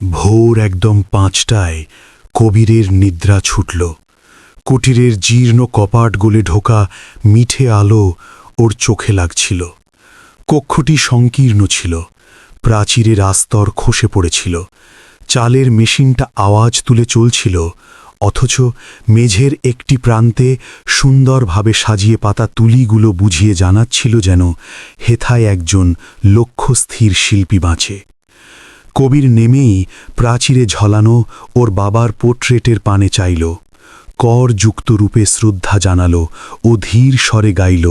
ভোর একদম ৫টায় কবিরের নিদ্রা ছুটল। কুটিরের জীর্ণ কপাট গলে ঢোকা মিঠে আলো ওর চোখে লাগছিল। কক্ষটি সংকীর্ণ ছিল, প্রাচীরের আস্তর খসে পড়েছিল, চালের মেশিনটা আওয়াজ তুলে চলছিল, অথচ মেঝের একটি প্রান্তে সুন্দরভাবে সাজিয়ে পাতা তুলিগুলো বুঝিয়ে জানাচ্ছিল যেন হেথায় একজন লক্ষ্যস্থির শিল্পী বাঁচে। কবির নেমেই প্রাচীরে ঝলানো ওর বাবার পোর্ট্রেটের পানে চাইল, করযুক্ত রূপে শ্রদ্ধা জানাল ও ধীর স্বরে গাইল,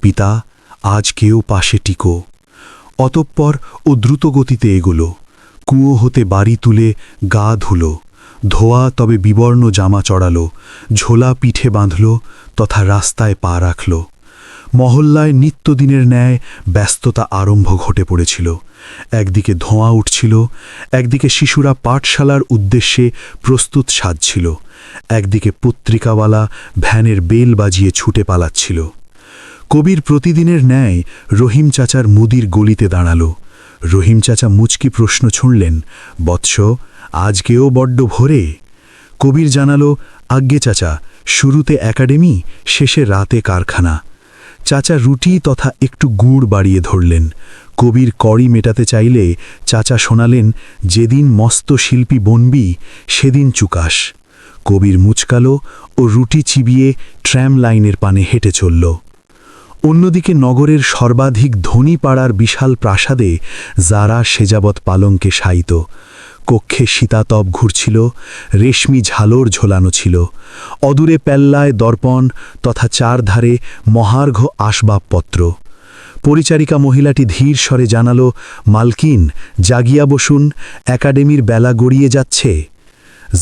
পিতা আজ কেউ পাশে টিকো। অতঃপর ও দ্রুতগতিতে এগোল, কুয়ো হতে বাড়ি তুলে গা ধুল, ধোয়া তবে বিবর্ণ জামা চড়াল, ঝোলা পিঠে বাঁধল তথা রাস্তায় পা রাখল। মহল্লায় নিত্যদিনের ন্যায় ব্যস্ততা আরম্ভ ঘটে পড়েছিল। একদিকে ধোঁয়া উঠছিল, একদিকে শিশুরা পাঠশালার উদ্দেশ্যে প্রস্তুত সাজছিল, একদিকে পত্রিকাওয়ালা ভ্যানের বেল বাজিয়ে ছুটে পালাচ্ছিল। কবির প্রতিদিনের ন্যায় রহিম চাচার মুদির গলিতে দাঁড়াল। রহিম চাচা মুচকি প্রশ্ন ছুঁড়লেন, বৎস আজকেও বড্ড ভোরে? কবির জানাল, আজ্ঞে চাচা, শুরুতে একাডেমি, শেষে রাতে কারখানা। চাচা রুটি তথা একটু গুড় বাড়িয়ে ধরলেন। কবির কড়ি মেটাতে চাইলে চাচা শোনালেন, যেদিন মস্ত শিল্পী বনবি সেদিন চুকাস। কবির মুচকালো ও রুটি চিবিয়ে ট্র্যাম লাইনের পানে হেঁটে চলল। অন্যদিকে নগরের সর্বাধিক ধনী পাড়ার বিশাল প্রাসাদে যারা সেযাবৎ পালঙ্কে শায়িত। কক্ষে শীতাতপ ঘুরছিল, রেশমি ঝালর ঝোলানো ছিল, অদূরে পেল্লায় দর্পণ তথা চারধারে মহার্ঘ আসবাবপত্র। পরিচারিকা মহিলাটি ধীর স্বরে জানাল, মালকিন জাগিয়া বসুন, একাডেমির বেলা গড়িয়ে যাচ্ছে।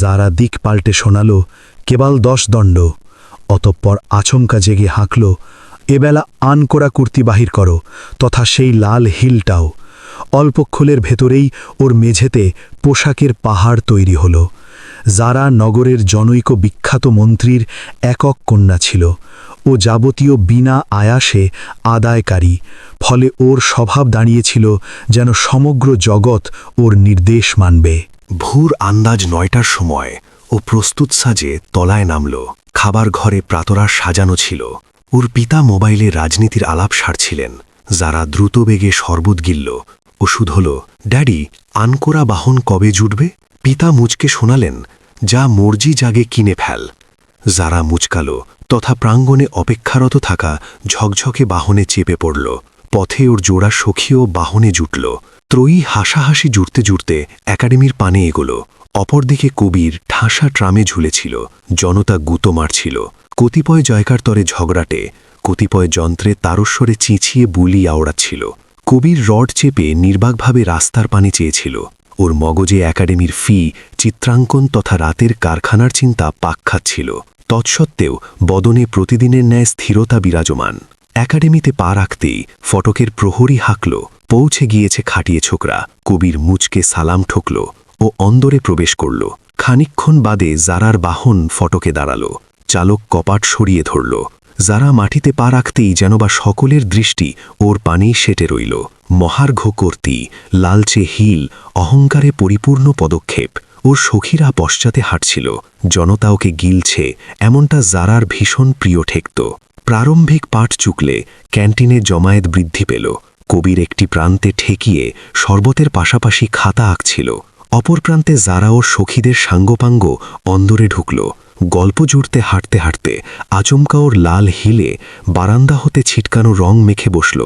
যারা দিক পাল্টে শোনাল, কেবল 10 দণ্ড। অতঃপর আচমকা জেগে হাঁকল, এবেলা আনকোরা কুর্তি বাহির করো, তথা সেই লাল হিলটাও। অল্পক্ষণের ভেতরেই ওর মেঝেতে পোশাকের পাহাড় তৈরি হল। যারা নগরের জনৈক বিখ্যাত মন্ত্রীর একক কন্যা ছিল ও যাবতীয় বিনা আয়াসে আদায়কারী, ফলে ওর স্বভাব দাঁড়িয়েছিল যেন সমগ্র জগৎ ওর নির্দেশ মানবে। ভোর আন্দাজ 9টার সময় ও প্রস্তুত সাজে তলায় নামল। খাবার ঘরে প্রাতরাশ সাজানো ছিল। ওর পিতা মোবাইলে রাজনীতির আলাপ সারছিলেন। যারা দ্রুত বেগে শরবত গিলল। ওষুধ হল, ড্যাডি আনকোরা বাহন কবে জুটবে? পিতা মুচকে শোনালেন, যা মর্জি জাগে কিনে ফেল। যারা মুচকালো তথা প্রাঙ্গণে অপেক্ষারত থাকা ঝকঝকে বাহনে চেপে পড়ল। পথে ওর জোড়া সখীও বাহনে জুটল। ত্রয়ী হাসাহাসি জুড়তে জুড়তে একাডেমির পানে এগোল। অপরদিকে কবির ঠাসা ট্রামে ঝুলেছিল। জনতা গুঁতো মারছিল। কতিপয় জয়কার তরে ঝগড়াটে, কতিপয় যন্ত্রে তারস্বরে চিঁচিয়ে বুলি আওড়াচ্ছিল। কবির রড চেপে নির্বাকভাবে রাস্তার পানে চেয়েছিল। ওর মগজে একাডেমির ফি, চিত্রাঙ্কন তথা রাতের কারখানার চিন্তা পাক খাচ্ছিল। তৎসত্ত্বেও বদনে প্রতিদিনের ন্যায় স্থিরতা বিরাজমান। একাডেমিতে পা রাখতেই ফটকের প্রহরী হাঁকল, পৌঁছে গিয়েছে খাটিয়ে ছোকরা। কবির মুচকে সালাম ঠকল ও অন্দরে প্রবেশ করল। খানিকক্ষণ বাদে জারার বাহন ফটকে দাঁড়াল। চালক কপাট সরিয়ে ধরল। যারা মাটিতে পা রাখতেই যেন বা সকলের দৃষ্টি ওর পানেই সেটে রইল। মহার্ঘ কর্তি, লালচে হিল, অহংকারে পরিপূর্ণ পদক্ষেপ। ওর সখীরা পশ্চাতে হাঁটছিল। জনতা ওকে গিলছে, এমনটা জারার ভীষণ প্রিয় ঠেকত। প্রারম্ভিক পাঠ চুকলে ক্যান্টিনে জমায়েত বৃদ্ধি পেল। কবির একটি প্রান্তে ঠেকিয়ে শরবতের পাশাপাশি খাতা আঁকছিল। অপর প্রান্তে যারা ওর সখীদের সাঙ্গপাঙ্গ অন্দরে ঢুকল। গল্প জুড়তে হাঁটতে হাঁটতে আচমকা ওর লাল হিলে বারান্দা হতে ছিটকানো রং মেখে বসল।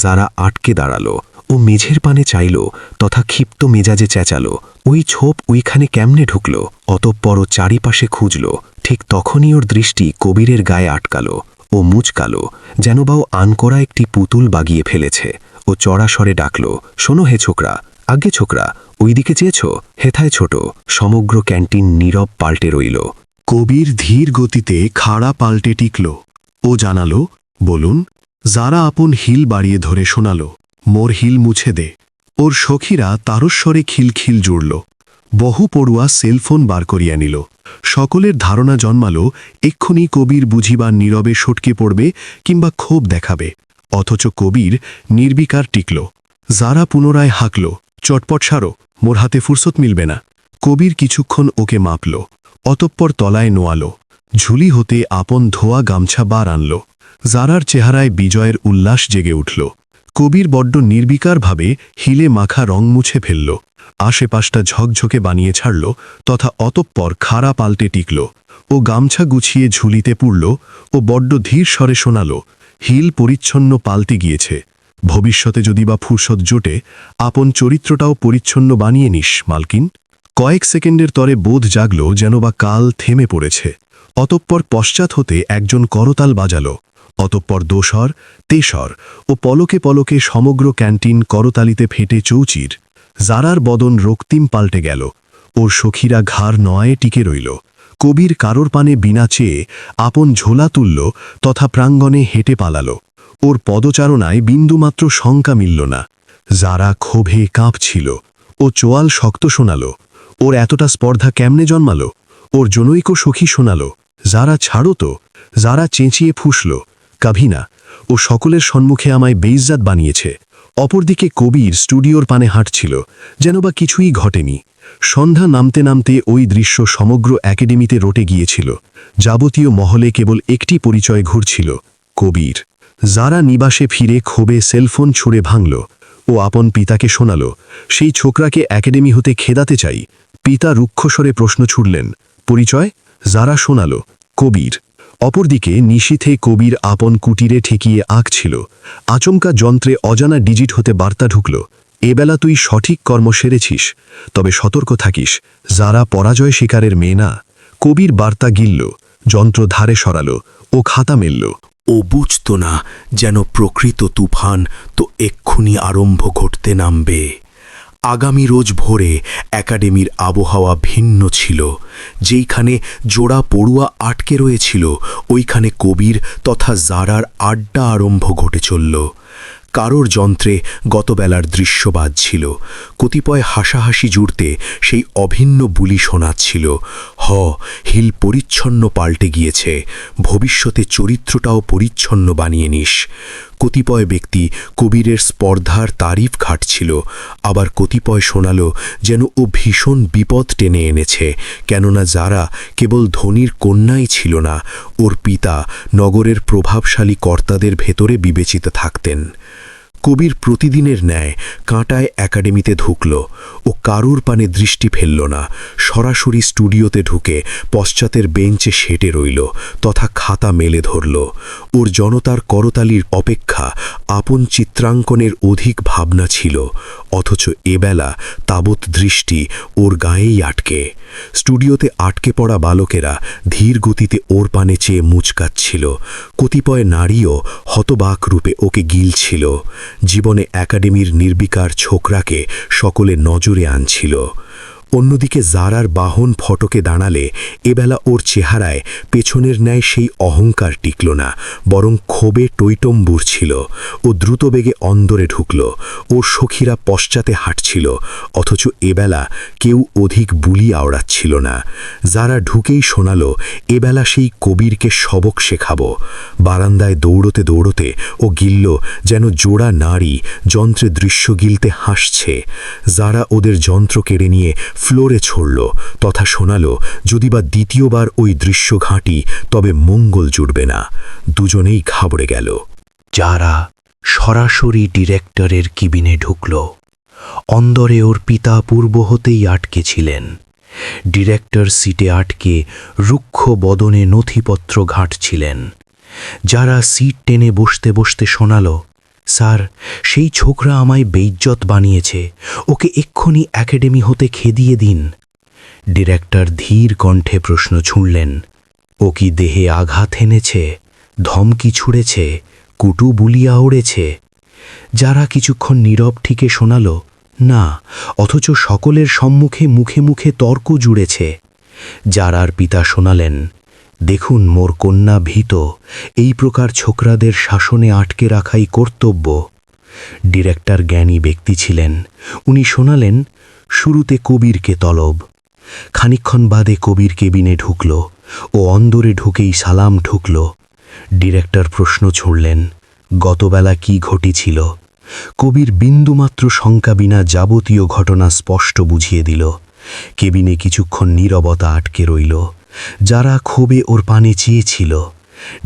যারা আটকে দাঁড়াল ও মেঝের পানে চাইল তথা ক্ষিপ্ত মেজাজে চেঁচাল, ওই ছোপ ওইখানে কেমনে ঢুকল? অতঃপর ও চারিপাশে খুঁজল। ঠিক তখনই ওর দৃষ্টি কবিরের গায়ে আটকাল। ও মুচকাল, যেন বা ও আনকোরা একটি পুতুল বাগিয়ে ফেলেছে। ও চড়া স্বরে ডাকল, শোনো হে ছোকরা, আগে ছোকরা, ওইদিকে চেয়েছ? হেথায় ছোট। সমগ্র ক্যান্টিন নীরব পাল্টে রইল। কবির ধীর গতিতে খাড়া পাল্টে টিকল ও জানাল, বলুন। যারা আপন হিল বাড়িয়ে ধরে শোনাল, মোর হিল মুছে দে। ওর সখীরা তারস্বরে খিলখিল জুড়ল। বহু পড়ুয়া সেলফোন বার করিয়া নিল। সকলের ধারণা জন্মাল, এক্ষুনি কবির বুঝিবার নীরবে সটকে পড়বে কিংবা ক্ষোভ দেখাবে। অথচ কবির নির্বিকার টিকল। যারা পুনরায় হাঁকল, চটপট সারো, মোর হাতে ফুরসত মিলবে না। কবির কিছুক্ষণ ওকে মাপল, অতঃপর তলায় নোয়াল, ঝুলি হতে আপন ধোয়া গামছা বার আনল। জারার চেহারায় বিজয়ের উল্লাস জেগে উঠল। কবির বড্ড নির্বিকারভাবে হিলে মাখা রং মুছে ফেলল, আশেপাশটা ঝকঝকে বানিয়ে ছাড়ল, তথা অতঃপর খাড়া পাল্টে টিকল। ও গামছা গুছিয়ে ঝুলিতে পুরল ও বড্ড ধীর স্বরে শোনাল, হিল পরিচ্ছন্ন পাল্টে গিয়েছে। ভবিষ্যতে যদি বা ফুরসত জোটে, আপন চরিত্রটাও পরিচ্ছন্ন বানিয়ে নিস মালকিন। কয়েক সেকেন্ডের তরে বোধ জাগল যেন বা কাল থেমে পড়েছে। অতঃপর পশ্চাৎ হতে একজন করতাল বাজাল, অতঃপর দোসর, তেসর ও পলকে পলকে সমগ্র ক্যান্টিন করতালিতে ফেটে চৌচির। জারার বদন রক্তিম পাল্টে গেল, ওর সখীরা ঘাড় নয়ে টিকে রইল। কবির কারোর পানে বিনা চেয়ে আপন ঝোলা তুলল, তথা প্রাঙ্গণে হেঁটে পালাল। ওর পদচারণায় বিন্দুমাত্র শঙ্কা মিলল না। যারা ক্ষোভে কাঁপছিল, ও চোয়াল শক্ত শোনাল। ওর এতটা স্পর্ধা কেমনে জন্মাল? ওর জনৈক সখী শোনাল, যারা ছাড়ো তো। যারা চেঁচিয়ে ফুসল, কাভি না, ও সকলের সম্মুখে আমায় বেইজ্জাত বানিয়েছে। অপরদিকে কবির স্টুডিওর পানে হাঁটছিল, যেন বা কিছুই ঘটেনি। সন্ধ্যা নামতে নামতে ওই দৃশ্য সমগ্র একাডেমিতে রটে গিয়েছিল। যাবতীয় মহলে কেবল একটি পরিচয় ঘুরছিল, কবির। যারা নিবাসে ফিরে ক্ষোভে সেলফোন ছুঁড়ে ভাঙল ও আপন পিতাকে শোনাল, সেই ছোকরাকে একাডেমি হতে খেদাতে চাই। পিতা রুক্ষস্বরে প্রশ্ন ছুড়লেন, পরিচয়? যারা শোনাল, কবির। অপরদিকে নিশীথে কবির আপন কুটিরে ঠেকিয়ে আঁকছিল। আচমকা যন্ত্রে অজানা ডিজিট হতে বার্তা ঢুকল, এবেলা তুই সঠিক কর্ম সেরেছিস, তবে সতর্ক থাকিস, যারা পরাজয় শিকারের মেয়ে না। কবির বার্তা গিলল, যন্ত্র ধারে সরাল ও খাতা মেলল। ও বুঝত না যেন প্রকৃত তুফান তো এক্ষুনি আরম্ভ ঘটতে নামবে। আগামী রোজ ভোরে একাডেমির আবহাওয়া ভিন্ন ছিল। যেইখানে জোড়া পড়ুয়া আটকে রয়েছিল, ওইখানে কবির তথা জারার আড্ডা আরম্ভ ঘটে চলল। কারোর যন্ত্রে গতবেলার দৃশ্য বাজছিল, কতিপয় হাসাহাসি জুড়তে সেই অভিন্ন বুলি শোনাচ্ছিল। হিল পরিচ্ছন্ন পাল্টে গিয়েছে, ভবিষ্যতে চরিত্রটাও পরিচ্ছন্ন বানিয়ে নিস। কতিপয় ব্যক্তি কবিরের স্পর্ধার তারিফ ঘাটছিল, আবার কতিপয় শোনাল যেন ও ভীষণ বিপদ টেনে এনেছে, কেননা যারা কেবল ধনীর কন্যাই ছিল না, ওর পিতা নগরের প্রভাবশালী কর্তাদের ভেতরে বিবেচিত থাকতেন। কবির প্রতিদিনের ন্যায় কাঁটায় একাডেমিতে ঢুকল ও কারুর পানে দৃষ্টি ফেলল না। সরাসরি স্টুডিওতে ঢুকে পশ্চাতের বেঞ্চে সেটে রইল, তথা খাতা মেলে ধরল। ওর জনতার করতালির অপেক্ষা আপন চিত্রাঙ্কনের অধিক ভাবনা ছিল, অথচ এবেলা তাবৎ দৃষ্টি ওর গায়েই আটকে। স্টুডিওতে আটকে পড়া বালকেরা ধীর গতিতে ওর পানে চেয়ে মুচকাচ্ছিল। কতিপয় নারীও হতবাক রূপে ওকে গিলছিল। জীবনে একাডেমির নির্বিকার ছোকরাকে সকলে নজরে আনছিল। অন্যদিকে জারার বাহন ফটকে দাঁড়ালে এবেলা ওর চেহারায় পেছনের ন্যায় সেই অহংকার টিকল না, বরং ক্ষোভে টইটম্বুর ছিল। ও দ্রুতবেগে অন্দরে ঢুকল। ওর সখীরা পশ্চাতে হাঁটছিল, অথচ এবেলা কেউ অধিক বুলি আওড়াচ্ছিল না। যারা ঢুকেই শোনাল, এবেলা সেই কবিরকে সবক শেখাবো। বারান্দায় দৌড়তে দৌড়তে ও গিলল যেন জোড়া নারী যন্ত্রে দৃশ্য গিলতে হাসছে। যারা ওদের যন্ত্র কেড়ে নিয়ে ফ্লোরে ছড়ল, তথা শোনাল, যদি বা দ্বিতীয়বার ওই দৃশ্য ঘাঁটি তবে মঙ্গল জুটবে না। দুজনেই ঘাবড়ে গেল। যারা সরাসরি ডিরেক্টরের কিবিনে ঢুকল। অন্দরে ওর পিতা পূর্ব হতেই আটকে ছিলেন। ডিরেক্টর সিটে আটকে রুক্ষ বদনে নথিপত্র ঘাঁটছিলেন। যারা সিট টেনে বসতে বসতে শোনাল, স্যার, সেই ছোকরা আমায় বেইজ্জত বানিয়েছে, ওকে এক্ষুনি একাডেমি হতে খেদিয়ে দিন। ডিরেক্টর ধীর কণ্ঠে প্রশ্ন ছুঁড়লেন, ও কি দেহে আঘাত এনেছে, ধমকি ছুঁড়েছে, কুটু বুলিয়া ওড়েছে? যারা কিছুক্ষণ নীরব ঠিকে শোনাল, না, অথচ সকলের সম্মুখে মুখে মুখে তর্ক জুড়েছে। যারার পিতা শোনালেন, দেখুন মোর কন্যা ভীত, এই প্রকার ছোকরাদের শাসনে আটকে রাখাই কর্তব্য। ডিরেক্টর জ্ঞানী ব্যক্তি ছিলেন, উনি শোনালেন, শুরুতে কবিরকে তলব। খানিকক্ষণ বাদে কবির কেবিনে ঢুকল ও অন্দরে ঢুকেই সালাম ঢুকল। ডিরেক্টর প্রশ্ন ছুড়লেন, গতবেলা কি ঘটিছিল? কবির বিন্দুমাত্র শঙ্কা বিনা যাবতীয় ঘটনা স্পষ্ট বুঝিয়ে দিল। কেবিনে কিছুক্ষণ নীরবতা আটকে রইল। যারা ক্ষোভে ওর পানে চেয়েছিল।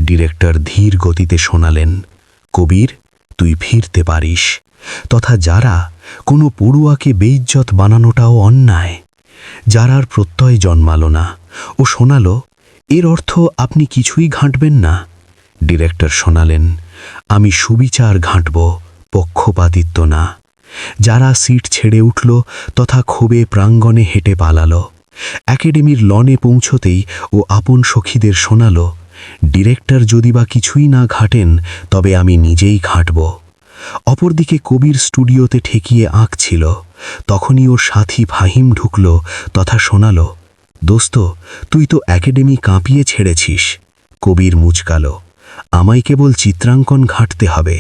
ডিরেক্টর ধীর গতিতে শোনালেন, কবির, তুই ফিরতে পারিস। তথা যারা কোনো পড়ুয়াকে বেইজ্জত বানানোটাও অন্যায়। যারার প্রত্যয় জন্মালো না ও শোনাল, এর অর্থ আপনি কিছুই ঘাঁটবেন না। ডিরেক্টর শোনালেন, আমি সুবিচার ঘাঁটব, পক্ষপাতিত্ব না। যারা সিট ছেড়ে উঠল তথা ক্ষোভে প্রাঙ্গণে হেঁটে পালাল। একাডেমির লনে পৌঁছতেই ও আপন সখীদের শোনাল, ডিরেক্টর যদি বা কিছুই না ঘাঁটেন তবে আমি নিজেই ঘাঁটব। অপরদিকে কবির স্টুডিওতে ঠেকিয়ে আঁকছিল। তখনই ওর সাথী ফাহিম ঢুকল তথা শোনাল, দোস্ত, তুই তো একাডেমি কাঁপিয়ে ছেড়েছিস। কবির মুচকাল, আমায় কেবল চিত্রাঙ্কন ঘাঁটতে হবে।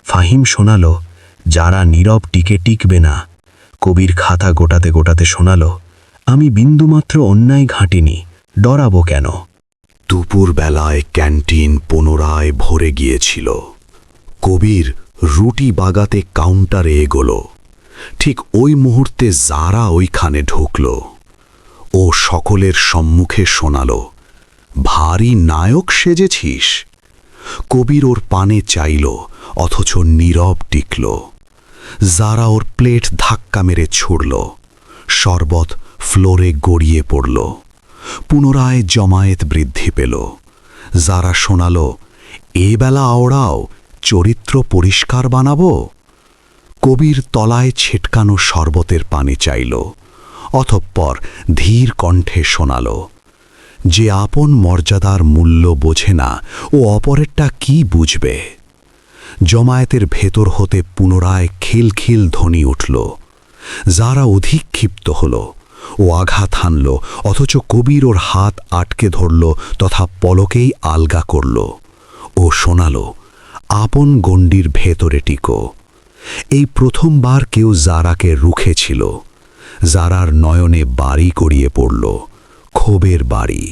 ফাহিম শোনাল, যারা নীরব টিকবে না। কবির খাতা গোটাতে গোটাতে শোনাল, আমি বিন্দুমাত্র অন্যায় ঘাঁটিনি, ডরাবো কেন? দুপুরবেলায় ক্যান্টিন পুনরায় ভরে গিয়েছিল। কবির রুটি বাগাতে কাউন্টারে এগোল। ঠিক ওই মুহূর্তে যারা ওইখানে ঢুকল। ও সকলের সম্মুখে শোনাল, ভারী নায়ক সেজেছিস। কবির ওর পানে চাইল, অথচ নীরব টিকল। যারা ওর প্লেট ধাক্কা মেরে ছুড়ল। শরবত ফ্লোরে গড়িয়ে পড়ল। পুনরায় জমায়েত বৃদ্ধি পেল। যারা শোনাল, এ বেলা আওড়াও, চরিত্র পরিষ্কার বানাবো। কবির তলায় ছিটকানো শরবতের পানি চাইল। অতঃপর ধীর কণ্ঠে শোনাল, যে আপন মর্যাদার মূল্য বোঝে না ও অপরেরটা কি বুঝবে। জমায়েতের ভেতর হতে পুনরায় খিলখিল ধ্বনি উঠল। যারা অধিক ক্ষিপ্ত হল ও আঘাত হানল, অথচ কবির ওর হাত আটকে ধরল তথা পলকেই আলগা করল। ও শোনাল, আপন গণ্ডির ভেতরে টিকো। এই প্রথমবার কেউ যারাকে রুখেছিল। যারার নয়নে বাড়ি করিয়ে পড়ল, ক্ষোভের বাড়ি।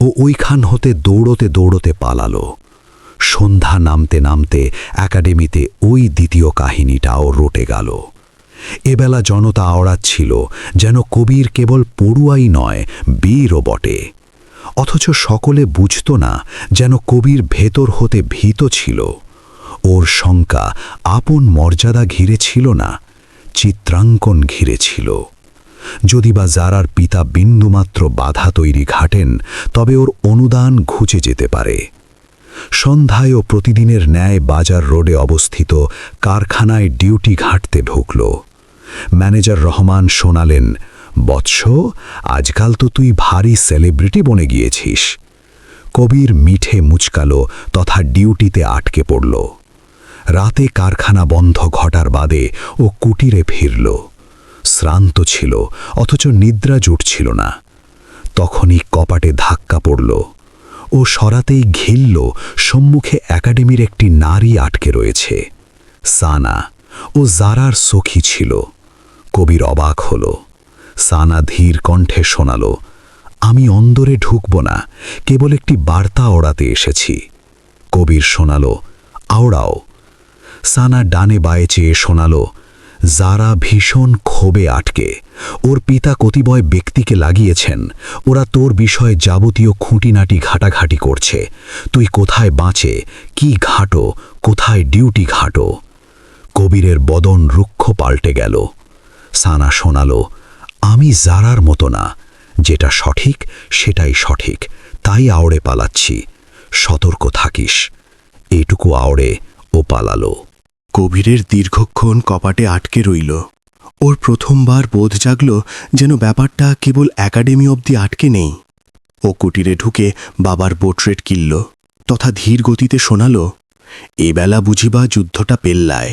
ও ওইখান হতে দৌড়তে দৌড়তে পালালো। সন্ধ্যা নামতে নামতে একাডেমিতে ওই দ্বিতীয় কাহিনীটাও রটে গেল। এবেলা জনতা আওড়াচ্ছিল যেন কবির কেবল পড়ুয়াই নয়, বীরও বটে। অথচ সকলে বুঝত না যেন কবির ভেতর হতে ভীত ছিল। ওর শঙ্কা আপন মর্যাদা ঘিরে ছিল না, চিত্রাঙ্কন ঘিরে ছিল। যদি বা যারার পিতা বিন্দুমাত্র বাধা তৈরি ঘাটেন, তবে ওর অনুদান ঘুচে যেতে পারে। সন্ধ্যায় ও প্রতিদিনের ন্যায় বাজার রোডে অবস্থিত কারখানায় ডিউটি ঘাঁটতে ঢুকল। ম্যানেজার রহমান শোনালেন, বৎস, আজকাল তো তুই ভারী সেলিব্রিটি বনে গিয়েছিস। কবির মিঠে মুচকালো তথা ডিউটিতে আটকে পড়ল। রাতে কারখানা বন্ধ ঘটার বাদে ও কুটিরে ফিরল। শ্রান্ত ছিল, অথচ নিদ্রা জুটছিল না। তখনই কপাটে ধাক্কা পড়ল। ও সরাতেই ঘিলল, সম্মুখে একাডেমির একটি নারী আটকে রয়েছে। সানা ও জারার সখী ছিল। কবির অবাক হল। সানা ধীর কণ্ঠে শোনাল, আমি অন্দরে ঢুকব না, কেবল একটি বার্তা ওড়াতে এসেছি। কবির শোনাল, আওড়াও। সানা ডানে বায়ে চেয়ে শোনাল, যারা ভীষণ ক্ষোভে আটকে। ওর পিতা কতিপয় ব্যক্তিকে লাগিয়েছেন। ওরা তোর বিষয়ে যাবতীয় খুঁটিনাটি ঘাটাঘাটি করছে। তুই কোথায় বাঁচে, কি ঘাটো, কোথায় ডিউটি ঘাটো। কবিরের বদন রুক্ষ পাল্টে গেল। সানা শোনাল, আমি জারার মতো না, যেটা সঠিক সেটাই সঠিক, তাই আওড়ে পালাচ্ছি, সতর্ক থাকিস। এটুকু আওড়ে ও পালালো। কবিরের দীর্ঘক্ষণ কপাটে আটকে রইল। ওর প্রথমবার বোধ জাগল যেন ব্যাপারটা কেবল একাডেমি অবধি আটকে নেই। ও কুটিরে ঢুকে বাবার পোর্ট্রেট কিনল তথা ধীর গতিতে শোনাল, এবেলা বুঝিবা যুদ্ধটা পেল্লায়।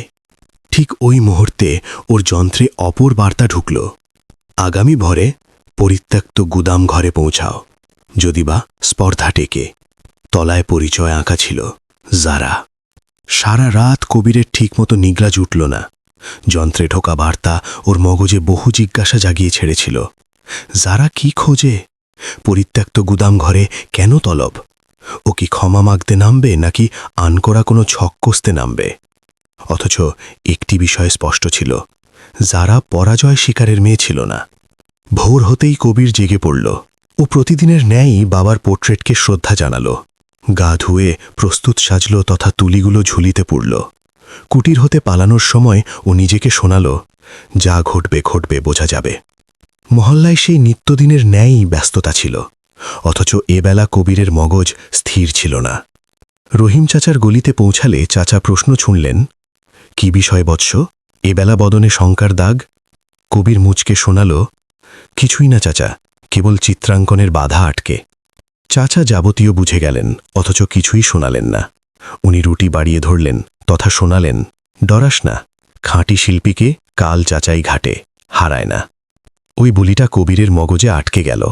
ঠিক ওই মুহূর্তে ওর যন্ত্রে অপর বার্তা ঢুকল, আগামী ভরে পরিত্যক্ত গুদাম ঘরে পৌঁছাও, যদিবা স্পর্ধা টেকে। তলায় পরিচয় আঁকা ছিল, যারা। সারা রাত কবিরের ঠিকমতো নিগড়া জুটল না। যন্ত্রে ঢোকা বার্তা ওর মগজে বহু জিজ্ঞাসা জাগিয়ে ছেড়েছিল। যারা কি খোঁজে? পরিত্যক্ত গুদাম ঘরে কেন তলব? ও কি ক্ষমা মাগতে নামবে নাকি আনকরা কোনো ছক কষতে নামবে? অথচ একটি বিষয় স্পষ্ট ছিল, যারা পরাজয় শিকারের মেয়ে ছিল না। ভোর হতেই কবির জেগে পড়ল। ও প্রতিদিনের ন্যায়ই বাবার পোর্ট্রেটকে শ্রদ্ধা জানাল। গা ধুয়ে প্রস্তুত সাজল তথা তুলিগুলো ঝুলিতে পড়ল। কুটির হতে পালানোর সময় ও নিজেকে শোনাল, যা ঘটবে ঘটবে, বোঝা যাবে। মহল্লায় সেই নিত্যদিনের ন্যায়ই ব্যস্ততা ছিল, অথচ এবেলা কবিরের মগজ স্থির ছিল না। রহিম চাচার গলিতে পৌঁছালে চাচা প্রশ্ন ছুঁড়লেন, কি বিষয় বৎস, এবেলা বদনে শঙ্কার দাগ? কবির মুচকে শোনাল, কিছুই না চাচা, কেবল চিত্রাঙ্কনের বাধা আটকে। চাচা যাবতীয় বুঝে গেলেন, অথচ কিছুই শোনালেন না। উনি রুটি বাড়িয়ে ধরলেন তথা শোনালেন, ডরাস না, খাঁটি শিল্পীকে কাল চাচাই ঘাটে, হারায় না। ওই বলিটা কবিরের মগজে আটকে গেল।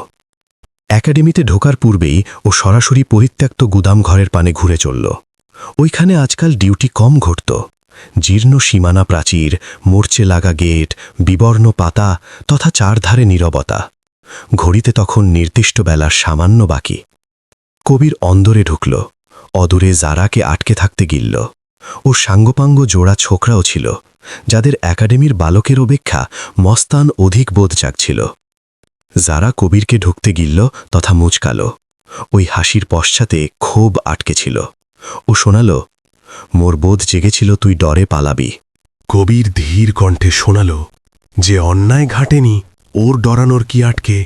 একাডেমিতে ঢোকার পূর্বেই ও সরাসরি পরিত্যক্ত গুদাম ঘরের পানে ঘুরে চলল। ওইখানে আজকাল ডিউটি কম ঘটত। জীর্ণ সীমানা প্রাচীর, মোর্চে লাগা গেট, বিবর্ণ পাতা তথা চারধারে নীরবতা। ঘড়িতে তখন নির্দিষ্ট বেলার সামান্য বাকি। কবির অন্দরে ঢুকল, অদূরে জারাকে আটকে থাকতে গিলল। ও সাঙ্গপাঙ্গ জোড়া ছোকরাও ছিল, যাদের একাডেমির বালকের অপেক্ষা মস্তান অধিক বোধ জাগছিল। যারা কবিরকে ঢুকতে গিলল তথা মুচকাল। ওই হাসির পশ্চাতে ক্ষোভ আটকে ছিল। ও শোনাল, মোর বোধ জেগেছিল তুই ডরে পালাবি। কবির ধীর কণ্ঠে শোনাল, যে অন্যায় ঘাটেনি ওর ডরানোর কি আটকে?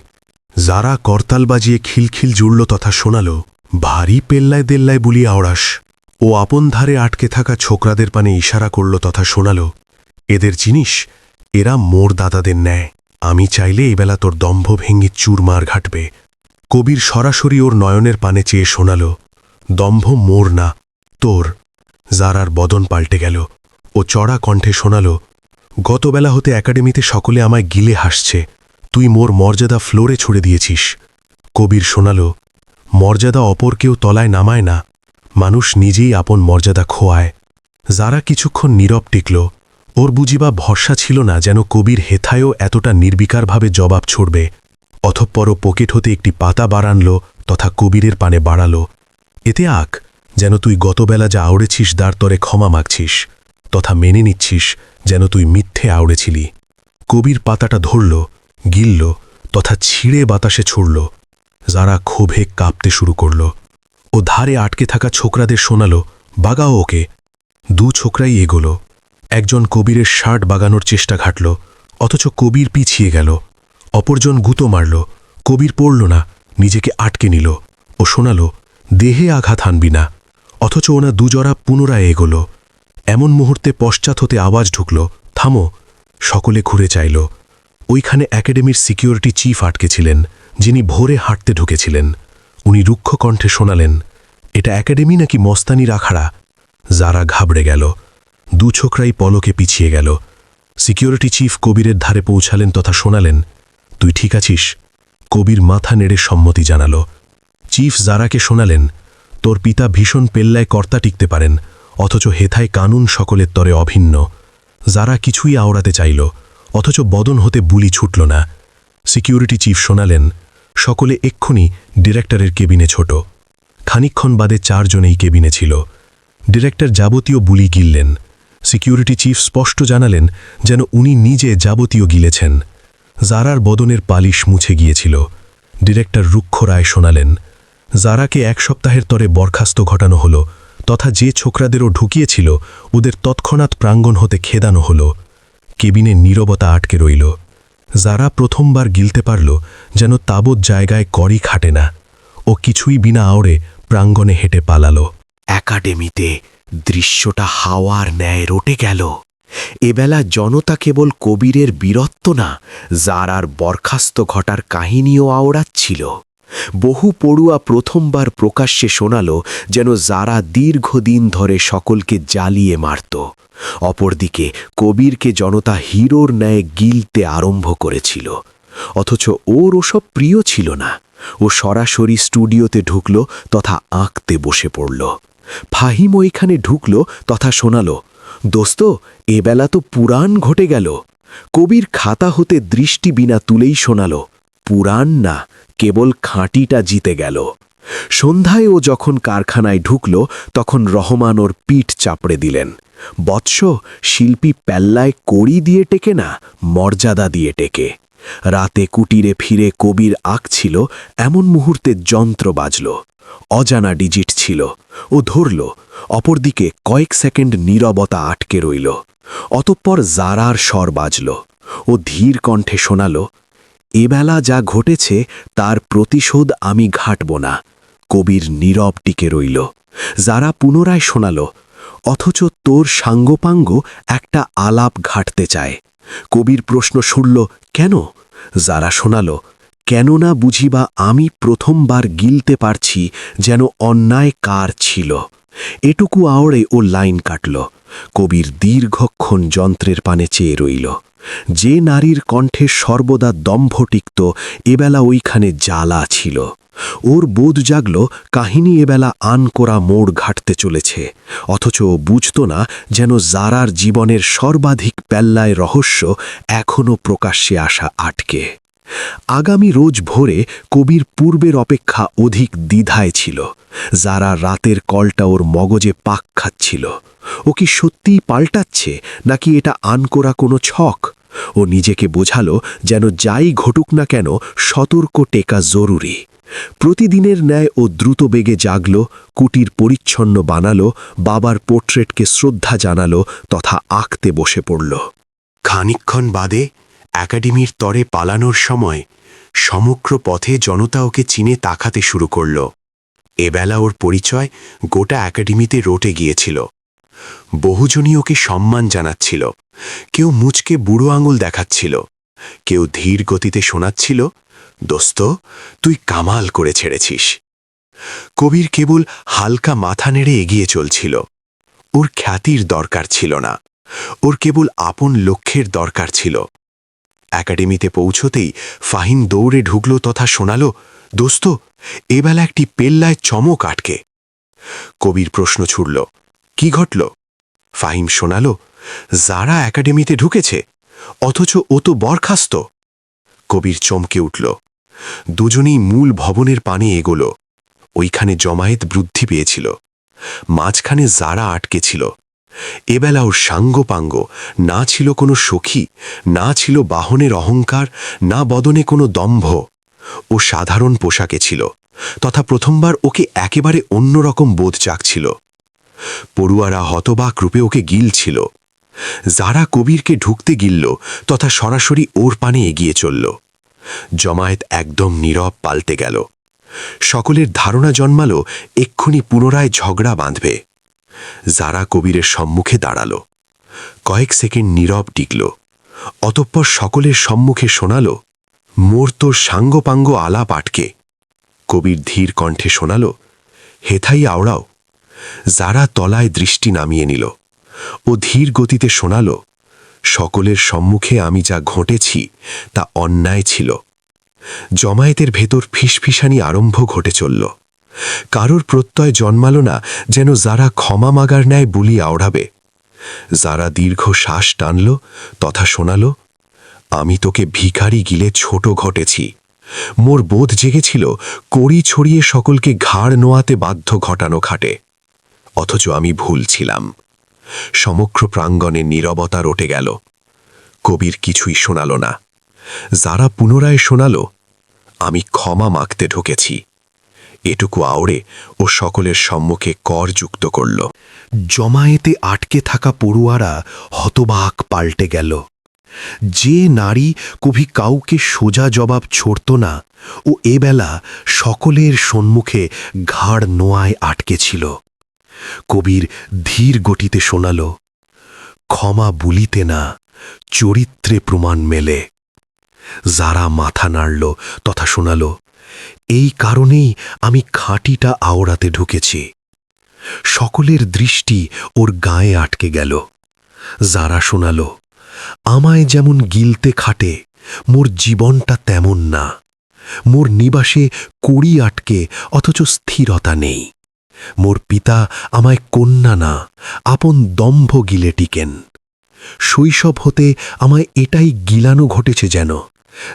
যারা করতাল বাজিয়ে খিলখিল জুড়ল তথা শোনাল, ভারী পেল্লায় দেল্লায় বুলি আওড়াস। ও আপন ধারে আটকে থাকা ছোকরাদের পানে ইশারা করল তথা শোনাল, এদের চিনিস, এরা মোর দাদাদের ন্যায়। আমি চাইলে এবেলা তোর দম্ভ ভেঙে চুরমার ঘাটবে। কবির সরাসরি ওর নয়নের পানে চেয়ে শোনাল, দম্ভ মোর না, তোর। জারার বদন পাল্টে গেল। ও চড়া কণ্ঠে শোনাল, গতবেলা হতে একাডেমিতে সকলে আমায় গিলে হাসছে, তুই মোর মর্যাদা ফ্লোরে ছুড়ে দিয়েছিস। কবির শোনাল, মর্যাদা অপর কেউ তলায় নামায় না, মানুষ নিজেই আপন মর্যাদা খোয়ায়। যারা কিছুক্ষণ নীরব টিকল। ওর বুঝিবা ভরসা ছিল না যেন কবির হেথায়ও এতটা নির্বিকারভাবে জবাব ছড়বে। অথপ্পর পকেট হতে একটি পাতা বাড়ানল তথা কবিরের পানে বাড়াল, এতে আঁক, যেন তুই গতবেলা যা আওড়েছিস তার তরে ক্ষমা মাগছিস, তথা মেনে নিচ্ছিস যেন তুই মিথ্যে আওড়েছিলি। কবির পাতাটা ধরল, গিলল তথা ছিঁড়ে বাতাসে ছুড়ল। যারা ক্ষোভে কাঁপতে শুরু করল। ও ধারে আটকে থাকা ছোকরাদের শোনাল, বাগাও ওকে। দু ছোকরাই এগোল। একজন কবিরের শার্ট বাগানোর চেষ্টা ঘাটল, অথচ কবির পিছিয়ে গেল। অপরজন গুঁতো মারল, কবির পড়ল না, নিজেকে আটকে নিল। ও শোনাল, দেহে আঘাত হানবি না, অথচ ওনা দুজরা পুনরায় এগোল। এমন মুহূর্তে পশ্চাৎ হতে আওয়াজ ঢুকল, থামো। সকলে ঘুরে চাইল। ওইখানে একাডেমির সিকিউরিটি চিফ আটকে ছিলেন, যিনি ভোরে হাঁটতে ঢুকেছিলেন। উনি রুক্ষ কণ্ঠে শোনালেন, এটা একাডেমি নাকি মস্তানির আখাড়া? যারা ঘাবড়ে গেল। দু ছোকরাই পলকে পিছিয়ে গেল। সিকিউরিটি চিফ কবিরের ধারে পৌঁছালেন তথা শোনালেন, তুই ঠিক আছিস? কবির মাথা নেড়ে সম্মতি জানাল। চিফ জারাকে শোনালেন, তোর পিতা ভীষণ পেল্লায় কর্তা টিকতে পারেন, অথচ হেথায় কানুন সকলের তরে অভিন্ন। যারা কিছুই আওড়াতে চাইল, অথচ বদন হতে বুলি ছুটল না। সিকিউরিটি চিফ শোনালেন, সকলে এক্ষুনি ডিরেক্টরের কেবিনে ছোট। খানিকক্ষণ বাদে 4 জন এই কেবিনে ছিল। ডিরেক্টর যাবতীয় বুলি গিললেন। সিকিউরিটি চিফ স্পষ্ট জানালেন যেন উনি নিজে যাবতীয় গিলেছেন। জারার বদনের পালিশ মুছে গিয়েছিল। ডিরেক্টর রুক্ষ রায় শোনালেন, জারাকে 1 সপ্তাহের তরে বরখাস্ত ঘটানো হল, তথা যে ছোকরাদেরও ঢুকিয়েছিল ওদের তৎক্ষণাৎ প্রাঙ্গণ হতে খেদানো হল। কেবিনে নীরবতা আটকে রইল। যারা প্রথমবার গিলতে পারল যেন তাবৎ জায়গায় করি খাটে না। ও কিছুই বিনা আওড়ে প্রাঙ্গণে হেঁটে পালাল। একাডেমিতে দৃশ্যটা হাওয়ার ন্যায় রটে গেল। এবেলা জনতা কেবল কবিরের বীরত্ব না, জারার বরখাস্ত ঘটার কাহিনীও আওড়াচ্ছিল। বহু পড়ুয়া প্রথমবার প্রকাশ্যে শোনাল যেন যারা দীর্ঘদিন ধরে সকলকে জ্বালিয়ে মারত। অপরদিকে কবিরকে জনতা হিরোর ন্যায় গিলতে আরম্ভ করেছিল, অথচ ওর ওসব প্রিয় ছিল না। ও সরাসরি স্টুডিওতে ঢুকল তথা আঁকতে বসে পড়ল। ফাহিম ওইখানে ঢুকল তথা শোনাল, দোস্ত, এবেলা তো পুরাণ ঘটে গেল। কবির খাতা হতে দৃষ্টি বিনা তুলেই শোনাল, পুরাণ না, কেবল খাঁটিটা জিতে গেল। সন্ধ্যায় ও যখন কারখানায় ঢুকল তখন রহমান ওর পিঠ চাপড়ে দিলেন। বৎস, শিল্পী পেল্লায় কড়ি দিয়ে টেকে না, মর্যাদা দিয়ে টেকে। রাতে কুটিরে ফিরে কবির আঁকছিল, এমন মুহূর্তে যন্ত্র বাজল। অজানা ডিজিট ছিল, ও ধরল। অপরদিকে কয়েক সেকেন্ড নীরবতা আটকে রইল। অতঃপর জারার স্বর বাজল। ও ধীর কণ্ঠে শোনাল, এবেলা যা ঘটেছে তার প্রতিশোধ আমি ঘাটব না। কবির নীরব টিকে রইল। যারা পুনরায় শোনাল, অথচ তোর সাঙ্গপাঙ্গ একটা আলাপ ঘাটতে চায়। কবির প্রশ্ন শুনল, কেন? যারা শোনাল, কেননা বুঝিবা আমি প্রথমবার গিলতে পারছি যেন অন্যায় কার ছিল। এটুকু আওড়ে ও লাইন কাটল। কবির দীর্ঘক্ষণ যন্ত্রের পানে চেয়ে রইল। যে নারীর কণ্ঠে সর্বদা দম্ভ টিকত, এবেলা ওইখানে জ্বালা ছিল। ওর বোধ জাগল কাহিনী এবেলা আনকোরা মোড় ঘাটতে চলেছে, অথচ ও বুঝত না যেন জারার জীবনের সর্বাধিক পেল্লায় রহস্য এখনও প্রকাশ্যে আসা আটকে। আগামী রোজ ভোরে কবির পূর্বের অপেক্ষা অধিক দ্বিধায় ছিল। যারা রাতের কলটা ওর মগজে পাক খাচ্ছিল। ও কি সত্যিই পাল্টাচ্ছে, নাকি এটা আনকোরা কোনো ছক? ও নিজেকে বোঝালো যেন যাই ঘটুক না কেন সতর্ক টেকা জরুরি। প্রতিদিনের ন্যায় ও দ্রুত বেগে জাগল, কুটির পরিচ্ছন্ন বানালো, বাবার পোর্ট্রেটকে শ্রদ্ধা জানালো তথা আঁকতে বসে পড়ল। খানিকক্ষণ বাদে একাডেমির তরে পালানোর সময় সমগ্র পথে জনতা ওকে চিনে তাকাতে শুরু করল। এবেলা ওর পরিচয় গোটা একাডেমিতে রটে গিয়েছিল। বহুজনই ওকে সম্মান জানাচ্ছিল। কেউ মুচকে বুড়ো আঙুল দেখাচ্ছিল, কেউ ধীর গতিতে শোনাচ্ছিল, দোস্ত, তুই কামাল করে ছেড়েছিস। কবির কেবল হালকা মাথা নেড়ে এগিয়ে চলছিল। ওর খ্যাতির দরকার ছিল না, ওর কেবল আপন লক্ষ্যের দরকার ছিল। একাডেমিতে পৌঁছতেই ফাহিম দৌড়ে ঢুকল তথা শোনাল, দোস্ত, এবেলা একটি পেল্লায় চমক আটকে। কবির প্রশ্ন ছুড়ল, কি ঘটল? ফাহিম শোনাল, যারা একাডেমিতে ঢুকেছে, অথচ ও তো বরখাস্ত। কবির চমকে উঠল। দুজনেই মূল ভবনের পানে এগোল। ওইখানে জমায়েত বৃদ্ধি পেয়েছিল। মাঝখানে যারা আটকে ছিল। এবেলা ওর সাঙ্গপাঙ্গ না ছিল কোনো সখী, না ছিল বাহনের অহংকার, না বদনে কোনো দম্ভ। ও সাধারণ পোশাকে ছিল, তথা প্রথমবার ওকে একেবারে অন্যরকম বোধ জাগছিল। পড়ুয়ারা হতবাক রূপে ওকে গিলছিল। যারা কবিরকে ঢুকতে গিলল তথা সরাসরি ওর পানে এগিয়ে চলল। জমায়েত একদম নীরব পাল্টে গেল। সকলের ধারণা জন্মাল এক্ষুনি পুনরায় ঝগড়া বাঁধবে। যারা কবিরের সম্মুখে দাঁড়াল। কয়েক সেকেন্ড নীরব টিকল। অতঃপর সকলের সম্মুখে শোনাল, মোর তোর সাঙ্গপাঙ্গ আলাপ আটকে। কবির ধীর কণ্ঠে শোনাল, হেথাই আওড়াও। যারা তলায় দৃষ্টি নামিয়ে নিল। ও ধীর গতিতে শোনাল, সকলের সম্মুখে আমি যা ঘটেছি তা অন্যায় ছিল। জমায়েতের ভেতর ফিসফিসানি আরম্ভ ঘটে চলল। কারোর প্রত্যয় জন্মাল না যেন যারা ক্ষমা মাগার ন্যায় বুলি আওড়াবে। যারা দীর্ঘ শ্বাস টানল তথা শোনাল, আমি তোকে ভিখারি গিলে ছোট ঘটেছি। মোর বোধ জেগেছিল কড়ি ছড়িয়ে সকলকে ঘাড় নোয়াতে বাধ্য ঘটানো খাটে, অথচ আমি ভুল ছিলাম। সমগ্র প্রাঙ্গণে নীরবতা রটে গেল। কবির কিছুই শোনাল না। যারা পুনরায় শোনাল, আমি ক্ষমা মাগতে ঢুকেছি। এটুকু আওড়ে ও সকলের সম্মুখে কর যুক্ত করল। জমায়েতে আটকে থাকা পড়ুয়ারা হতবাক পাল্টে গেল। যে নারী কবি কাউকে সোজা জবাব ছড়ত না, ও এবেলা সকলের সম্মুখে ঘাড় নোয়ায় আটকে ছিল। কবির ধীর গতিতে শোনাল, ক্ষমা বলিতে না, চরিত্রে প্রমাণ মেলে। যারা মাথা নাড়ল তথা শোনাল, এই কারণেই আমি খাঁটিটা আওড়াতে ঢুকেছি। সকলের দৃষ্টি ওর গায়ে আটকে গেল। যারা শোনাল, আমায় যেমন গিলতে খাটে, মোর জীবনটা তেমন না। মোর নিবাসে কড়ি আটকে, অথচ স্থিরতা নেই। মোর পিতা আমায় কন্যা না, আপন দম্ভ গিলে টিকেন। শৈশব হতে আমায় এটাই গিলানো ঘটেছে যেন,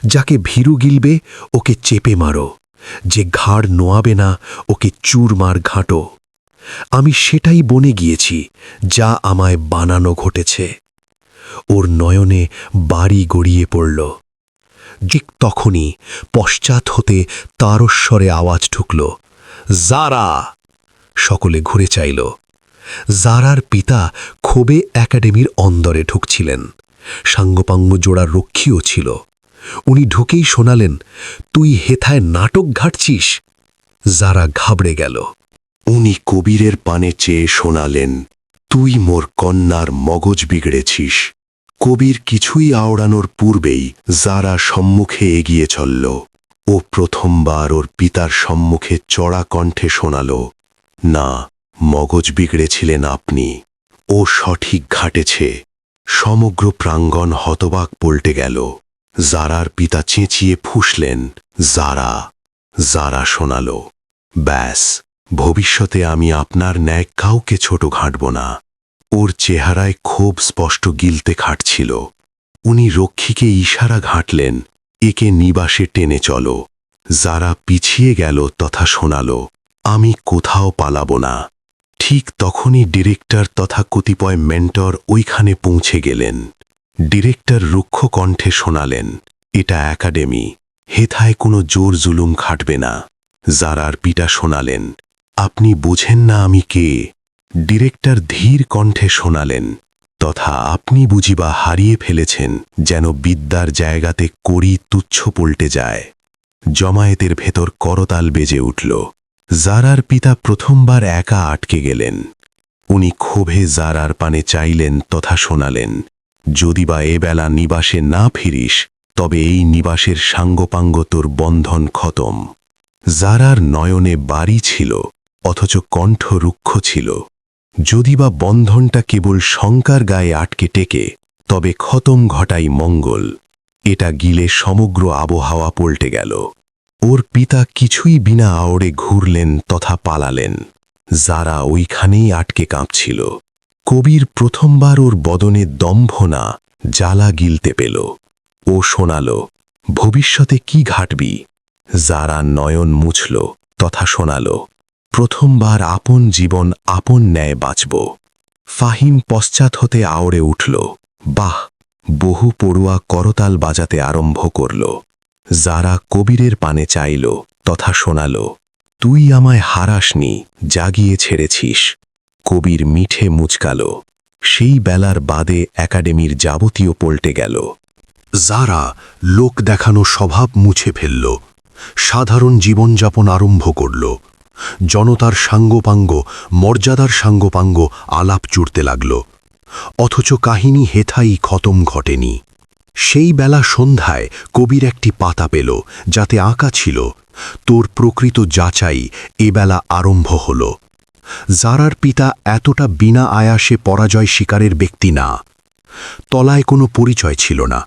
যাকে ভীরু গিলবে ওকে চেপে মারো, যে ঘাড় নোয়াবে না ওকে চুরমার ঘাঁটো। আমি সেটাই বনে গিয়েছি যা আমায় বানানো ঘটেছে। ওর নয়নে বাড়ি গড়িয়ে পড়ল। ঠিক তখনই পশ্চাৎ হতে তারস্বরে আওয়াজ ঢুকল, জারা! সকলে ঘুরে চাইল। জারার পিতা ক্ষোভে একাডেমির অন্দরে ঢুকছিলেন। সাঙ্গপাঙ্গ জোড়ার রক্ষীও ছিল। উনি ঢুকেই শোনালেন, তুই হেথায় নাটক ঘাটছিস? জারা ঘাবড়ে গেল। উনি কবিরের পানে চেয়ে শোনালেন, তুই মোর কন্যার মগজ বিগড়েছিস। কবির কিছুই আওড়ানোর পূর্বেই জারা সম্মুখে এগিয়ে চলল। ও প্রথমবার ওর পিতার সম্মুখে চড়া কণ্ঠে শোনাল, না, মগজ বিগড়েছিলেন আপনি। ও সঠিক ঘাটেছে। সমগ্র প্রাঙ্গণ হতবাক পল্টে গেল। জারার পিতা চেঁচিয়ে ফুঁসলেন, জারা! জারা শোনাল, ব্যাস, ভবিষ্যতে আমি আপনার ন্যায় কাউকে ছোট ঘাঁটব না। ওর চেহারায় ক্ষোভ স্পষ্ট গিলতে খাটছিল। উনি রক্ষীকে ইশারা ঘাঁটলেন, একে নিবাসে টেনে চলো। যারা পিছিয়ে গেল তথা শোনাল, আমি কোথাও পালাব না। ঠিক তখনই ডিরেক্টর তথা কতিপয় মেন্টর ওইখানে পৌঁছে গেলেন। ডিরেক্টর রুক্ষ কণ্ঠে শোনালেন, এটা একাডেমি, হেথায় কোনো জোর জুলুম খাটবে না। জারার পিতা শোনালেন, আপনি বোঝেন না আমি কে? ডিরেক্টর ধীর কণ্ঠে শোনালেন, তথা আপনি বুঝিবা হারিয়ে ফেলেছেন, যেন বিদ্যার জায়গাতে কড়ি তুচ্ছ পল্টে যায়। জমায়েতের ভেতর করতাল বেজে উঠল। জারার পিতা প্রথমবার একা আটকে গেলেন। উনি ক্ষোভে জারার পানে চাইলেন তথা শোনালেন, যদি বা এবেলা নিবাসে না ফিরিস, তবে এই নিবাসের সাঙ্গপাঙ্গ তোর বন্ধন খতম। জারার নয়নে বাড়ি ছিল, অথচ কণ্ঠ রুক্ষ ছিল। যদি বা বন্ধনটা কেবল শঙ্কার গায়ে আটকে টেকে, তবে খতম ঘটাই মঙ্গল। এটা গিলে সমগ্র আবহাওয়া পল্টে গেল। ওর পিতা কিছুই বিনা আওড়ে ঘুরলেন তথা পালালেন। জারা ওইখানেই আটকে কাঁপছিল। কবির প্রথমবার ওর বদনে দম্ভ না, জ্বালা গিলতে পেল। ও শোনাল, ভবিষ্যতে কি ঘাটবি? জারা নয়ন মুছল তথা শোনাল, প্রথমবার আপন জীবন আপন ন্যায় বাঁচব। ফাহিম পশ্চাৎ হতে আওড়ে উঠল, বাহ! বহু পড়ুয়া করতাল বাজাতে আরম্ভ করল। যারা কবিরের পানে চাইল তথা শোনাল, তুই আমায় হারাসনি, জাগিয়ে ছেড়েছিস। কবির মিঠে মুচকাল। সেই বেলার বাদে একাডেমির যাবতীয় পল্টে গেল। জারা লোক দেখানো স্বভাব মুছে ফেলল। সাধারণ জীবনযাপন আরম্ভ করল। জনতার সাঙ্গপাঙ্গ, মর্যাদার সাঙ্গপাঙ্গ আলাপ জুড়তে লাগল। অথচ কাহিনী হেথাই খতম ঘটেনি। সেই বেলা সন্ধ্যায় কবির একটি পাতা পেল, যাতে আঁকা ছিল, তোর প্রকৃত যাচাই এবেলা আরম্ভ হল। জারার পিতা এতটা বিনা আয়াসে পরাজয় শিকারের ব্যক্তি না। তলায় কোনো পরিচয় ছিল না।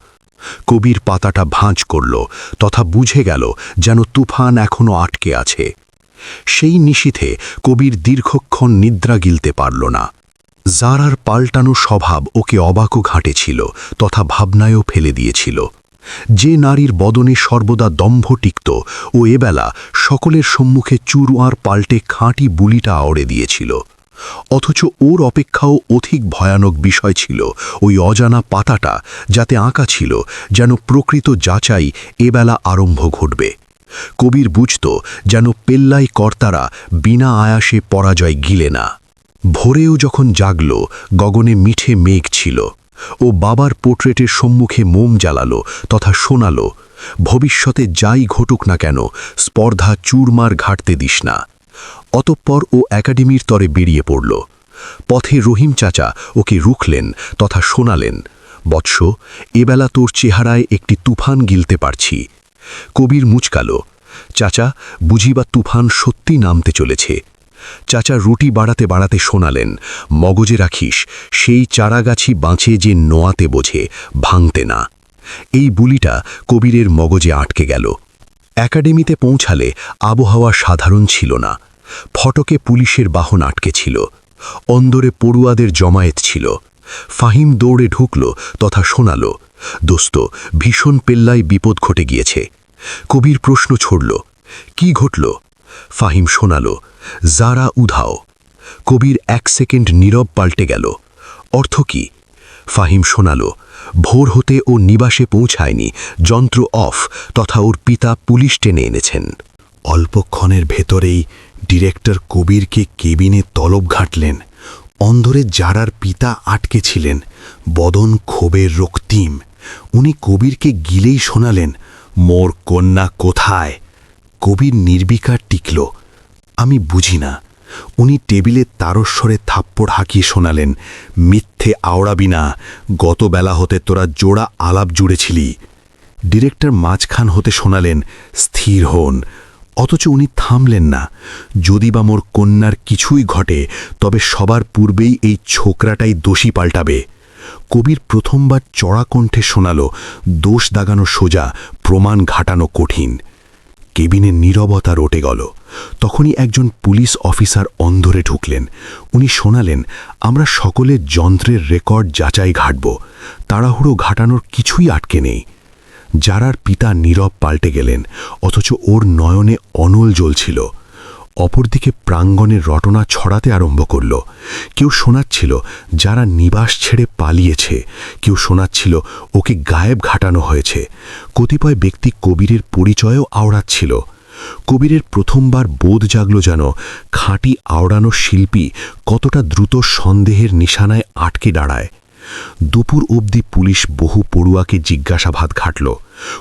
কবির পাতাটা ভাঁজ করল, তথা বুঝে গেল যেন তুফান এখনো আটকে আছে। সেই নিশীথে কবির দীর্ঘক্ষণ নিদ্রা গিলতে পারল না। জারার পাল্টানো স্বভাব ওকে অবাকও ঘাঁটেছিল তথা ভাবনায়ও ফেলে দিয়েছিল। যে নারীর বদনে সর্বদা দম্ভ টিকত, ও এবেলা সকলের সম্মুখে চুরুয়ার পাল্টে খাঁটি বুলিটা আওড়ে দিয়েছিল। অথচ ওর অপেক্ষাও অধিক ভয়ানক বিষয় ছিল ওই অজানা পাতাটা, যাতে আঁকা ছিল যেন প্রকৃত যাচাই এবেলা আরম্ভ ঘটবে। কবির বুঝত যেন পেল্লাই কর্তারা বিনা আয়াসে পরাজয় গিলে না। ভোরেও যখন জাগল, গগনে মিঠে মেঘ ছিল। ও বাবার পোর্ট্রেটের সম্মুখে মোম জ্বালালো তথা শোনাল, ভবিষ্যতে যাই ঘটুক না কেন, স্পর্ধা চুরমার ঘাটতে দিস না। অতঃপর ও একাডেমির তরে বেরিয়ে পড়ল। পথে রহিম চাচা ওকে রুখলেন তথা শোনালেন, বৎস, এবেলা তোর চেহারায় একটি তুফান গিলতে পারছি। কবির মুচকাল, চাচা, বুঝিবা তুফান সত্যি নামতে চলেছে। চাচা রুটি বাড়াতে বাড়াতে শোনালেন, মগজে রাখিস, সেই চারাগাছি বাঁচে যে নোয়াতে বোঝে, ভাঙতে না। এই বুলিটা কবিরের মগজে আটকে গেল। একাডেমিতে পৌঁছালে আবহাওয়া সাধারণ ছিল না। ফটকে পুলিশের বাহন আটকে ছিল। অন্দরে পড়ুয়াদের জমায়েত ছিল। ফাহিম দৌড়ে ঢুকল তথা শোনাল, দোস্ত, ভীষণ পেল্লায় বিপদ ঘটে গিয়েছে। কবির প্রশ্ন ছড়ল, কি ঘটল? ফাহিম শোনাল, জারা উধাও। কবির 1 সেকেন্ড নীরব পাল্টে গেল। অর্থ কি? ফাহিম শোনাল, ভোর হতে ও নিবাসে পৌঁছায়নি, যন্ত্র অফ, তথা ওর পিতা পুলিশ টেনে এনেছেন। অল্পক্ষণের ভেতরেই ডিরেক্টর কবিরকে কেবিনে তলব ঘাটলেন। অন্দরে জারার পিতা আটকে ছিলেন, বদন ক্ষোভের রক্তিম। উনি কবিরকে গিলেই শোনালেন, মোর কন্যা কোথায়? কবির নির্বিকার টিকল, আমি বুঝি না। উনি টেবিলে তারস্বরে থাপ্পড় হাঁকিয়ে শোনালেন, মিথ্যে আওড়াবি না, গত বেলা হতে তোরা জোড়া আলাপ জুড়েছিলি। ডিরেক্টর মাঝখান হতে শোনালেন, স্থির হন। অথচ উনি থামলেন না। যদি বা মোর কন্যার কিছুই ঘটে, তবে সবার পূর্বেই এই ছোকরাটাই দোষী পাল্টাবে। কবির প্রথমবার চড়া কণ্ঠে শোনাল, দোষ দাগানো সোজা, প্রমাণ ঘাটানো কঠিন। কেবিনের নীরবতা রটে গেল। তখনই একজন পুলিশ অফিসার অন্দরে ঢুকলেন। উনি শোনালেন, আমরা সকলে যন্ত্রের রেকর্ড যাচাই ঘাটব, তাড়াহুড়ো ঘাটানোর কিছুই আটকে নেই। জারার পিতা নীরব পাল্টে গেলেন, অথচ ওর নয়নে অনল জ্বলছিল। অপরদিকে প্রাঙ্গণের রটনা ছড়াতে আরম্ভ করল। কেউ শোনাচ্ছিল যারা নিবাস ছেড়ে পালিয়েছে, কেউ শোনাচ্ছিল ওকে গায়েব ঘাটানো হয়েছে। কতিপয় ব্যক্তি কবিরের পরিচয়ও আওড়াচ্ছিল। কবিরের প্রথমবার বোধ জাগল যেন খাঁটি আওড়ানো শিল্পী কতটা দ্রুত সন্দেহের নিশানায় আটকে দাঁড়ায়। দুপুর অবধি পুলিশ বহু পড়ুয়াকে জিজ্ঞাসাবাদ ঘাটল।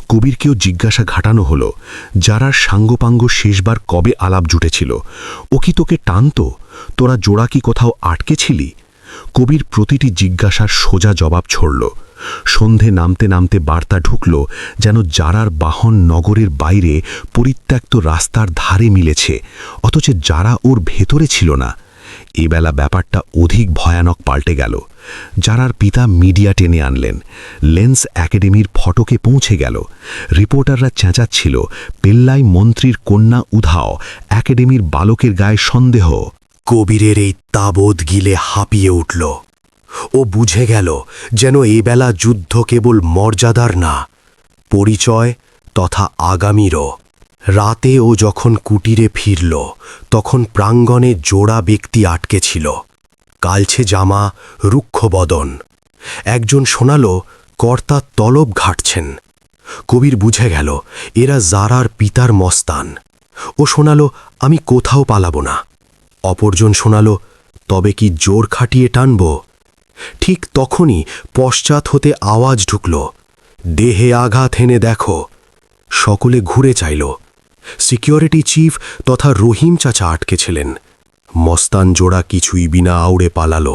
কবিরকেও জিজ্ঞাসা ঘাটানো হলো, যারার সাঙ্গপাঙ্গ শেষবার কবে আলাপ জুটেছিল? ও কি তোকে টানত? তোরা জোড়া কি কোথাও আটকে ছিলি? কবির প্রতিটি জিজ্ঞাসার সোজা জবাব ছড়ল। সন্ধে নামতে নামতে বার্তা ঢুকল যেন যারার বাহন নগরের বাইরে পরিত্যক্ত রাস্তার ধারে মিলেছে, অথচ যারা ওর ভেতরে ছিল না। এবেলা ব্যাপারটা অধিক ভয়ানক পাল্টে গেল। যারার পিতা মিডিয়া টেনে আনলেন। লেন্স একাডেমির ফটকে পৌঁছে গেল। রিপোর্টাররা চেঁচাচ্ছিল, পেল্লাই মন্ত্রীর কন্যা উধাও, একাডেমির বালকের গায়ে সন্দেহ। কবিরের এই তাবৎ গিলে হাঁপিয়ে উঠল। ও বুঝে গেল যেন এবেলা যুদ্ধ কেবল মর্যাদার না, পরিচয় তথা আগামীরও। রাতে ও যখন কুটিরে ফিরল, তখন প্রাঙ্গণে জোড়া ব্যক্তি আটকে ছিল, কালছে জামা, রুক্ষ বদন। একজন শোনাল, কর্তা তলব ঘাটছেন। কবির বুঝে গেল এরা জারার পিতার মস্তান। ও শোনাল, আমি কোথাও পালাব না। অপরজন শোনাল, তবে কি জোর খাটিয়ে টানব? ঠিক তখনই পশ্চাৎ হতে আওয়াজ ঢুকল, দেহে আঘাত হেনে দেখো। সকলে ঘুরে চাইল। সিকিউরিটি চিফ তথা রহিম চাচা আটকে ছিলেন। মস্তান জোড়া কিছুই বিনা আউড়ে পালাল।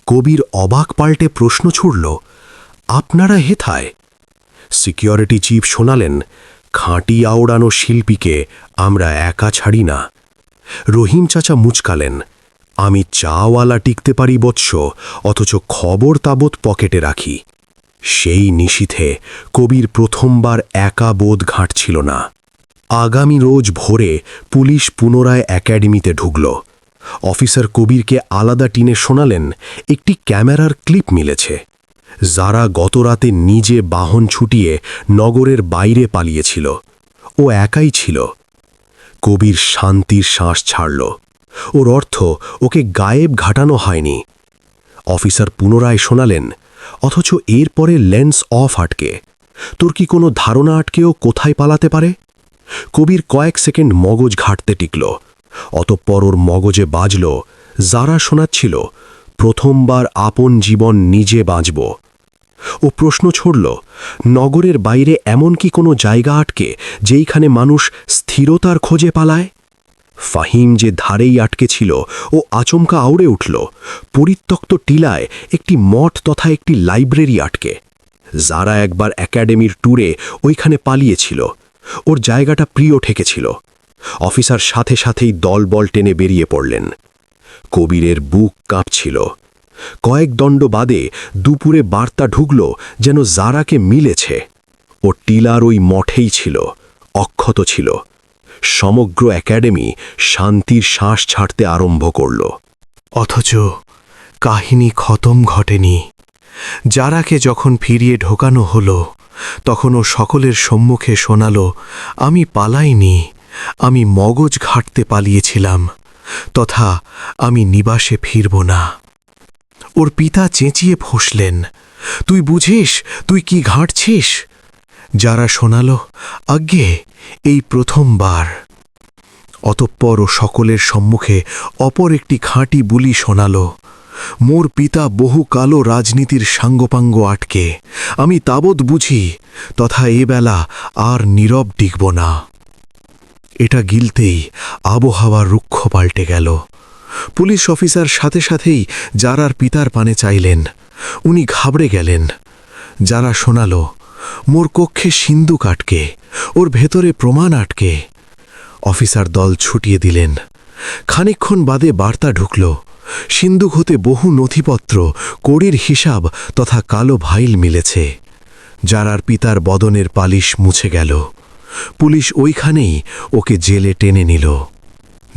কবির অবাক পাল্টে প্রশ্ন ছুড়ল, আপনারা হেথায়? সিকিউরিটি চিফ শোনালেন, খাঁটি আওড়ানো শিল্পীকে আমরা একা ছাড়ি না। রহিম চাচা মুচকালেন, আমি চাওয়ালা টিকতে পারি বৎস, অথচ খবর তাবৎ পকেটে রাখি। সেই নিশীথে কবির প্রথমবার একা বোধ ঘাঁটছিল না। আগামী রোজ ভোরে পুলিশ পুনরায় একাডেমিতে ঢুকল। অফিসার কবিরকে আলাদা টিনে শোনালেন, একটি ক্যামেরার ক্লিপ মিলেছে। যারা গতরাতে নিজে বাহন ছুটিয়ে নগরের বাইরে পালিয়েছিল, ও একাই ছিল। কবির শান্তির শ্বাস ছাড়ল। ওর অর্থ ওকে গায়েব ঘাটানো হয়নি। অফিসার পুনরায় শোনালেন, অথচ এরপরে লেন্স অফ আটকে। তোর কি কোনো ধারণা আটকেও কোথায় পালাতে পারে? কবির কয়েক সেকেন্ড মগজ ঘাটতে টিকল। অতঃপর ওর মগজে বাজল, যারা শোনাচ্ছিল, প্রথমবার আপন জীবন নিজে বাঁচব। ও প্রশ্ন ছড়ল, নগরের বাইরে এমন কি কোনো জায়গা আটকে যেইখানে মানুষ স্থিরতার খোঁজে পালায়? ফাহিম যে ধারেই আটকে ছিল, ও আচমকা আউড়ে উঠল। পরিত্যক্ত টিলায় একটি মঠ তথা একটি লাইব্রেরি আটকে। যারা একবার একাডেমির ট্যুরে ওইখানে পালিয়েছিল, ওর জায়গাটা প্রিয় ঠেকেছিল। অফিসার সাথে সাথেই দলবল টেনে বেরিয়ে পড়লেন। কবিরের বুক কাঁপছিল। কয়েক দণ্ড বাদে দুপুরে বার্তা ঢুকল যেন জারাকে মিলেছে। ও টিলার ওই মঠেই ছিল, অক্ষত ছিল। সমগ্র একাডেমি শান্তির শ্বাস ছাড়তে আরম্ভ করল। অথচ কাহিনী খতম ঘটেনি। যারাকে যখন ফিরিয়ে ঢোকানো হলো, তখন ও সকলের সম্মুখে শোনাল, আমি পালাইনি, আমি মগজ ঘাঁটতে পালিয়েছিলাম, তথা আমি নিবাসে ফিরব না। ওর পিতা চেঁচিয়ে ফসলেন, তুই বুঝিস তুই কি ঘাঁটছিস? যারা শোনাল, আজ্ঞে এই প্রথমবার। অতঃপর ও সকলের সম্মুখে অপর একটি খাঁটি বুলি শোনাল, মোর পিতা বহু কালো রাজনীতির সাঙ্গপাঙ্গ আটকে, আমি তাবৎ বুঝি, তথা এবেলা আর নীরব টিকব না। এটা গিলতেই আবহাওয়া রুক্ষ পাল্টে গেল। পুলিশ অফিসার সাথে সাথেই যারার পিতার পানে চাইলেন। উনি ঘাবড়ে গেলেন। যারা শোনাল, মোর কক্ষে সিন্দুক আটকে, ওর ভেতরে প্রমাণ আটকে। অফিসার দল ছুটিয়ে দিলেন। খানিকক্ষণ বাদে বার্তা ঢুকল, সিন্দুক হতে বহু নথিপত্র, কড়ির হিসাব তথা কালো ভাইল মিলেছে। যারার পিতার বদনের পালিশ মুছে গেল। পুলিশ ওইখানেই ওকে জেলে টেনে নিল।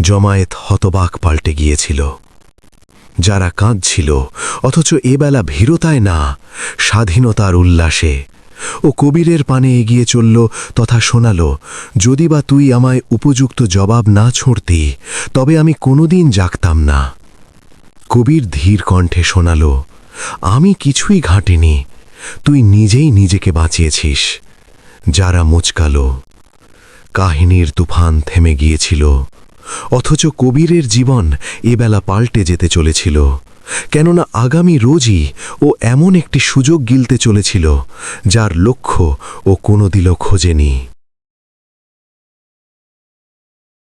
জমায়েত হতবাক পাল্টে গিয়েছিল। যারা কাঁদছিল, অথচ এবেলা ভীরতায় না, স্বাধীনতার উল্লাসে। ও কবিরের পানে এগিয়ে চলল তথা শোনাল, যদি বা তুই আমায় উপযুক্ত জবাব না ছুঁড়তি, তবে আমি কোনোদিন জাগতাম না। কবির ধীর কণ্ঠে শোনাল, আমি কিছুই ঘাঁটিনি, তুই নিজেই নিজেকে বাঁচিয়েছিস। যারা মুচকাল। কাহিনীর তুফান থেমে গিয়েছিল, অথচ কবিরের জীবন এবেলা পাল্টে যেতে চলেছিল। কেননা আগামী রোজই ও এমন একটি সুযোগ গিলতে চলেছিল, যার লক্ষ্য ও কোনোদিনও খোঁজেনি।